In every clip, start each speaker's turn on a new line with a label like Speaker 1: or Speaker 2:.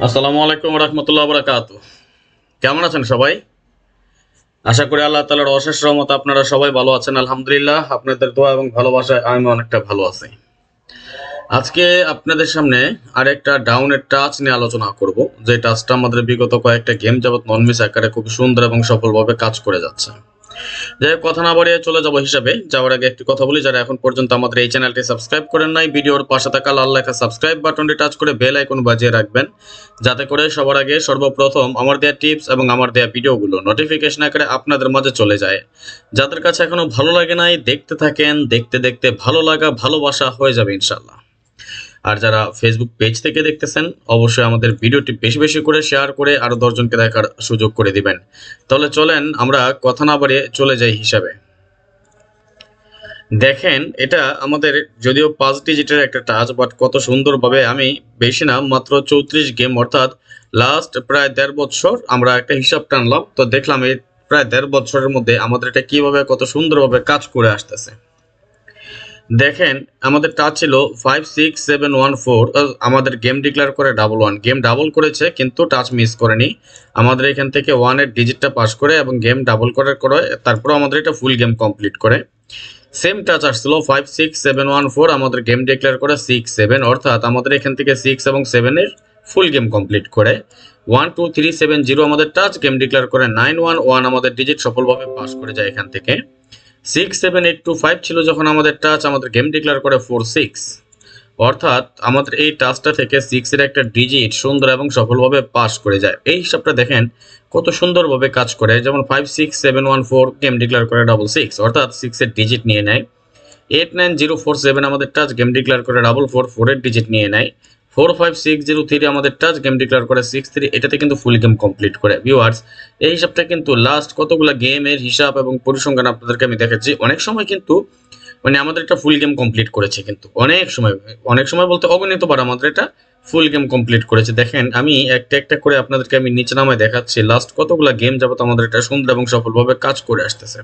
Speaker 1: আসসালামু আলাইকুম রাহমাতুল্লাহি ওয়া বারাকাতুহু। কেমন আছেন সবাই? আশা করি আল্লাহ তাআলার অশেষ রহমতে আপনারা সবাই ভালো আছেন। আলহামদুলিল্লাহ, আপনাদের দোয়া এবং ভালোবাসায় আমি অনেকটা ভালো আছি। আজকে আপনাদের সামনে আরেকটা ডাউনের টাচ নিয়ে আলোচনা করব, যে টাচটা আমাদের বিগত কয়েকটা গেম যাবত নন মিস আকারে খুব সুন্দর এবং সফলভাবে কাজ করে যাচ্ছে। যাই হোক, কথা না বাড়িয়ে চলে যাব হিসাবে যাওয়ার আগে একটি কথা বলি, যারা এখন পর্যন্ত আমাদের এই চ্যানেলটি সাবস্ক্রাইব করেন নাই, ভিডিওর পাশে থাকা লাল লেখা সাবস্ক্রাইব বাটনটি টাচ করে বেল আইকন বাজিয়ে রাখবেন, যাতে করে সবার আগে সর্বপ্রথম আমার দেয়া টিপস এবং আমার দেয়া ভিডিওগুলো নোটিফিকেশন আকারে আপনাদের মাঝে চলে যায়। যাদের কাছে এখনো ভালো লাগে নাই, দেখতে থাকেন, দেখতে দেখতে ভালো লাগা ভালোবাসা হয়ে যাবে ইনশাল্লাহ। আর যারা ফেসবুক পেজ থেকে দেখতেছেন, অবশ্যই আমাদের ভিডিওটি বেশি বেশি করে শেয়ার করে আরো 10 জনকে দেখার সুযোগ করে দিবেন। তাহলে চলেন আমরা কথা না বাড়িয়ে চলে যাই হিসাবে। দেখেন, এটা আমাদের যদিও 5 ডিজিটের একটা টাচ, বাট কত সুন্দরভাবে আমি বেশি না মাত্র 34 গেম অর্থাৎ লাস্ট প্রায় 1.5 বছর আমরা একটা হিসাব টানলাম, তো দেখলাম এই প্রায় 1.5 বছরের মধ্যে আমাদের এটা কিভাবে কত সুন্দরভাবে কাজ করে আসতেছে। দেখেন, আমাদের টাচ ছিল 56714, আমাদের গেম ডিক্লেয়ার করে 11 গেম ডাবল করেছে কিন্তু টাচ মিস করেনি। আমাদের এখান থেকে 1 এর ডিজিটটা পাস করে এবং গেম ডাবল করার করে তারপর আমাদের এটা ফুল গেম কমপ্লিট করে। সেম টাচ আসছিল 56714, আমাদের গেম ডিক্লেয়ার করে 67, অর্থাৎ আমাদের এখান থেকে 6 এবং 7 এর ফুল গেম কমপ্লিট করে। 12370 আমাদের টাচ গেম ডিক্লেয়ার করে 911, আমাদের ডিজিট সফলভাবে পাস করে যায় এখান থেকে। 67825 ছিল যখন আমাদের টাচ, আমাদের গেম ডিক্লেয়ার করে 46, অর্থাৎ আমাদের এই টাচটা থেকে 6 এর একটা ডিজিট সুন্দর এবং সফলভাবে পাস করে যায়। এই হিসাবটা দেখেন কত সুন্দরভাবে কাজ করে, যেমন 56714 গেম ডিক্লেয়ার করে 66, অর্থাৎ 6 এর ডিজিট নিয়ে নেয়। 89047 আমাদের টাচ গেম ডিক্লেয়ার করে 444 এর ডিজিট নিয়ে নেয়। 45603 আমাদের টাচ গেম ডিক্লেয়ার করে 63, এটাতে কিন্তু ফুল গেম কমপ্লিট করে। ভিউয়ার্স, এই হিসাবটা কিন্তু লাস্ট কতগুলো গেমের হিসাব এবং পরিসংখ্যান আপনাদেরকে আমি দেখাচ্ছি। অনেক সময় কিন্তু মানে আমাদের এটা ফুল গেম কমপ্লিট করেছে, কিন্তু অনেক সময় বলতে অগণিত বার আমাদের এটা ফুল গেম কমপ্লিট করেছে। দেখেন, আমি একটা একটা করে আপনাদেরকে আমি নিচে নামায় দেখাচ্ছি লাস্ট কতগুলো গেম যাবত আমাদের এটা সুন্দর এবং সফলভাবে কাজ করে আসতেছে,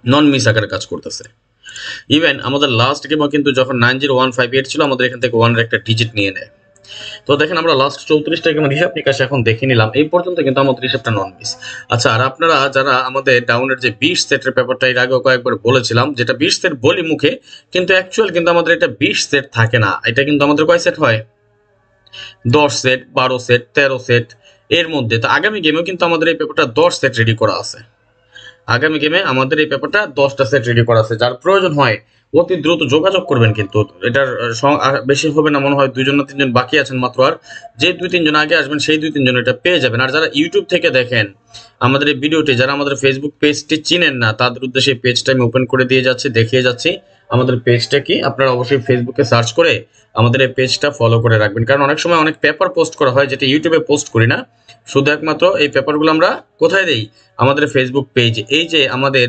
Speaker 1: নন মিস আকারে কাজ করতেছে। ইভেন আমাদের লাস্ট গেমও কিন্তু যখন 90158 ছিল, আমাদের এখান থেকে 1 এর একটা ডিজিট নিয়ে নেয়। তো দেখেন, আমরা লাস্ট 34টা গেমের হিসাব নিকাশ এখন দেখে নিলাম, এই পর্যন্ত কিন্তু আমাদের হিসাবটা নন মিস। আচ্ছা, আর আপনারা যারা আমাদের ডাউনের যে 20 সেটের ব্যাপারটা এর আগেও কয়েকবার বলেছিলাম, যেটা 20 সেট বলি মুখে, কিন্তু অ্যাকচুয়াল কিন্তু আমাদের এটা 20 সেট থাকে না। এটা কিন্তু আমাদের কয় সেট হয়? 10 সেট, 12 সেট, 13 সেট এর মধ্যে। তো আগামী গেমেও কিন্তু আমাদের এই পেপারটা 10 সেট রেডি করা আছে। আগামী গেমে আমাদের এই পেপারটা 10টা সেট রেডি করা আছে। যার প্রয়োজন হয় অতি দ্রুত যোগাযোগ করবেন, কিন্তু এটার বেশি হবে না, মনে হয় 2 জন না 3 জন বাকি আছেন মাত্র। আর যে 2-3 জন আগে আসবেন সেই 2-3 জন এটা পেয়ে যাবেন। আর যারা ইউটিউব থেকে দেখেন আমাদের এই ভিডিওটি, যারা আমাদের ফেসবুক পেজটি চিনেন না, তাদের উদ্দেশ্যে পেজটা আমি ওপেন করে দিয়ে যাচ্ছি, দেখিয়ে যাচ্ছি আমাদের পেজটা কি। আপনারা অবশ্যই ফেসবুকে সার্চ করে আমাদের এই পেজটা ফলো করে রাখবেন, কারণ অনেক সময় অনেক পেপার পোস্ট করা হয় যেটা ইউটিউবে পোস্ট করি না। শুধু একমাত্র এই পেপারগুলো আমরা কোথায় দেই? আমাদের ফেসবুক পেজ। এই যে আমাদের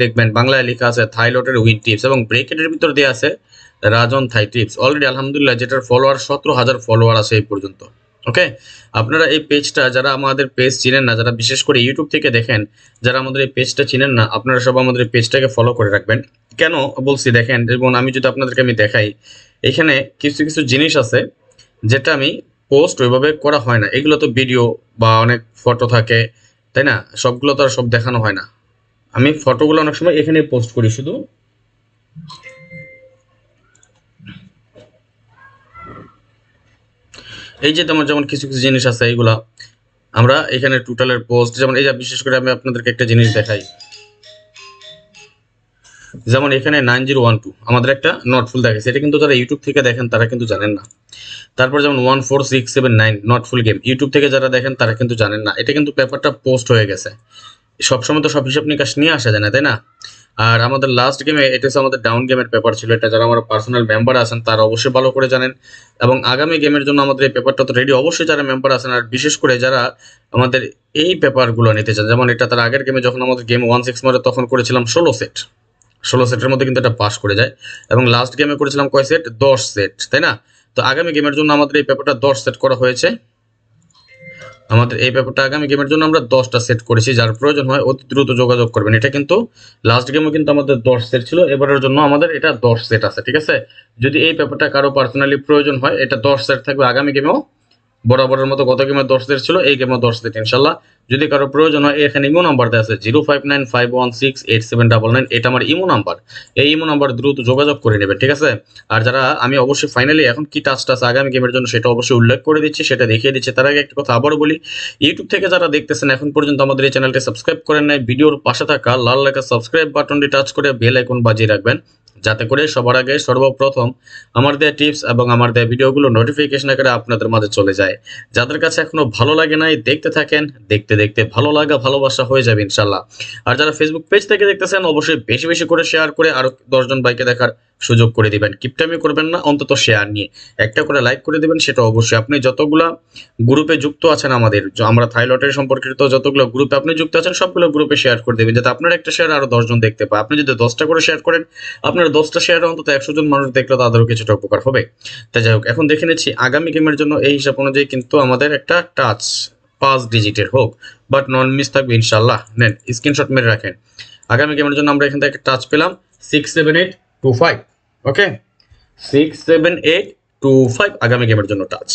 Speaker 1: দেখবেন বাংলায় লেখা আছে থাইলটের উইন টিপস, এবং ব্রেকেটের ভিতর দেওয়া আছে রাজন থাই টিপস। অলরেডি আলহামদুলিল্লাহ যেটার ফলোয়ার 17,000 ফলোয়ার আছে এই পর্যন্ত। ওকে, আপনারা এই পেজটা, যারা আমাদের পেজ চিনেন না, যারা বিশেষ করে ইউটিউব থেকে দেখেন, যারা আমাদের এই পেজটা চিনেন না, আপনারা সব আমাদের এই পেজটাকে ফলো করে রাখবেন। কেন বলছি দেখেন, এবং আমি যদি আপনাদেরকে আমি দেখাই, এখানে কিছু কিছু জিনিস আছে যেটা আমি পোস্ট ওইভাবে করা হয় না। এগুলো তো ভিডিও বা অনেক ফটো থাকে, তাই না? সবগুলো তো আর সব দেখানো হয় না। আমি ফটোগুলো অনেক সময় এখানে পোস্ট করি শুধু। এই যে তেমন যেমন কিছু কিছু জিনিস আছে, এইগুলা আমরা এখানে টোটালের পোস্ট, যেমন এই যে বিশেষ করে আমি আপনাদেরকে একটা জিনিস দেখাই, যেমন এখানে 9012 আমাদের একটা নট ফুল দেখাচ্ছে, এটা কিন্তু যারা ইউটিউব থেকে দেখেন তারা কিন্তু জানেন না। তারপর যেমন 14679 নট ফুল গেম, ইউটিউব থেকে যারা দেখেন তারা কিন্তু জানেন না, এটা কিন্তু পেপারটা পোস্ট হয়ে গেছে। সবসময় তো সব হিসাব নিকাশ নিয়ে আসা যায় না, তাই না? আর আমাদের লাস্ট গেমে এটা হচ্ছে আমাদের ডাউন গেমের পেপার ছিল, এটা যারা আমার পার্সোনাল মেম্বার আছেন তারা অবশ্যই ভালো করে জানেন। এবং আগামী গেমের জন্য আমাদের এই পেপারটা তো রেডি, অবশ্যই যারা মেম্বার আছেন, আর বিশেষ করে যারা আমাদের এই পেপারগুলো নিতে চান, যেমন এটা তার আগের গেমে যখন আমাদের গেম 16 মারে তখন করেছিলাম 16 সেটের মধ্যে কিন্তু এটা পাস করে যায়। এবং লাস্ট গেমে করেছিলাম কয় সেট? 10 সেট, তাই না? তো আগামী গেমের জন্য আমাদের এই পেপারটা 10 সেট করা হয়েছে। আমাদের এই পেপারটা আগামী গেমের জন্য আমরা 10টা সেট করেছি। যার প্রয়োজন হয় অতি দ্রুত যোগাযোগ করবেন। এটা কিন্তু লাস্ট গেমও কিন্তু আমাদের 10 সেট ছিল, এবারের জন্য আমাদের এটা 10 সেট আছে, ঠিক আছে? যদি এই পেপারটা কারো পার্সোনালি প্রয়োজন হয়, এটা 10 সেট থাকবে আগামী গেমেও বরাবরের মতো গত গেমে 10 সেট ছিল, এই গেমে 10 সেট ইনশাল্লাহ। যদি কারো প্রয়োজন হয় এখানে ইমো নাম্বার দেওয়া আছে 0595168799, এটা আমার ইমো নাম্বার। এই ইমো নাম্বার দ্রুত যোগাযোগ করে নেবেন, ঠিক আছে? আর যারা আমি অবশ্যই ফাইনালি এখন কি টাচ আগামী গেমের জন্য সেটা অবশ্যই উল্লেখ করে দিচ্ছি, সেটা দেখিয়ে দিচ্ছি। তার আগে একটা কথা আবারও বলি, ইউটিউব থেকে যারা দেখতেছেন এখন পর্যন্ত আমাদের এই চ্যানেলটি সাবস্ক্রাইব করেন নাই, ভিডিওর পাশে থাকা লাল লেখা সাবস্ক্রাইব বাটনটি টাচ করে বেল আইকন বাজিয়ে রাখবেন, যাতে করে সবার আগে সর্বপ্রথম আমার দেওয়া টিপস এবং আমার দেওয়া ভিডিওগুলো নোটিফিকেশন আকারে আপনাদের মাঝে চলে যায়। যাদের কাছে এখনো ভালো লাগে নাই দেখতে থাকেন, দেখতে দেখতে ভালো লাগা ভালোবাসা হয়ে যাবে ইনশাল্লাহ। আর যারা ফেসবুক পেজ থেকে দেখতেছেন অবশ্যই বেশি বেশি করে শেয়ার করে আরো 10 জন ভাইকে দেখার সুযোগ করে দিবেন। কিপটামি করবেন না, অন্তত শেয়ার নিয়ে একটা করে লাইক করে দিবেন, সেটা অবশ্যই। আপনি যতগুলা গ্রুপে যুক্ত আছেন আমাদের, আমরা থাই লটারি সম্পর্কিত যতগুলো গ্রুপে আপনি যুক্ত আছেন সবগুলো গ্রুপে শেয়ার করে দেবেন, যাতে আপনার একটা শেয়ার আরো 10 জন দেখতে পায়। আপনি যদি 10টা করে শেয়ার করেন, আপনার 10টা শেয়ার অন্তত 100 জন মানুষ দেখলে তাদেরও কিছুটা উপকার হবে। তাই যাই হোক, এখন দেখে নিচ্ছি আগামী গেমের জন্য এই হিসাব অনুযায়ী কিন্তু আমাদের একটা টাচ 5 ডিজিটের হোক, বাট নন মিস থাকবে ইনশাল্লাহ। নেন স্ক্রিনশট মেরে রাখেন। আগামী গেমের জন্য আমরা এখান থেকে টাচ পেলাম 67825। ওকে, 67825 আগামী গেমের জন্য টাচ।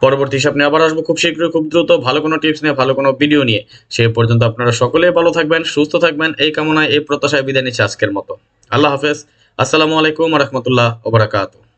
Speaker 1: পরবর্তী হিসাব নিয়ে আবার আসবো খুব শীঘ্রই, খুব দ্রুত, ভালো কোনো টিপস নিয়ে, ভালো কোনো ভিডিও নিয়ে। সেই পর্যন্ত আপনারা সকলেই ভালো থাকবেন, সুস্থ থাকবেন, এই কামনায় এই প্রত্যাশায় বিদায় নিচ্ছি আজকের মতো। আল্লাহ হাফেজ। আসসালামু আলাইকুম ওয়া রাহমাতুল্লাহি ওয়া বারাকাতুহু।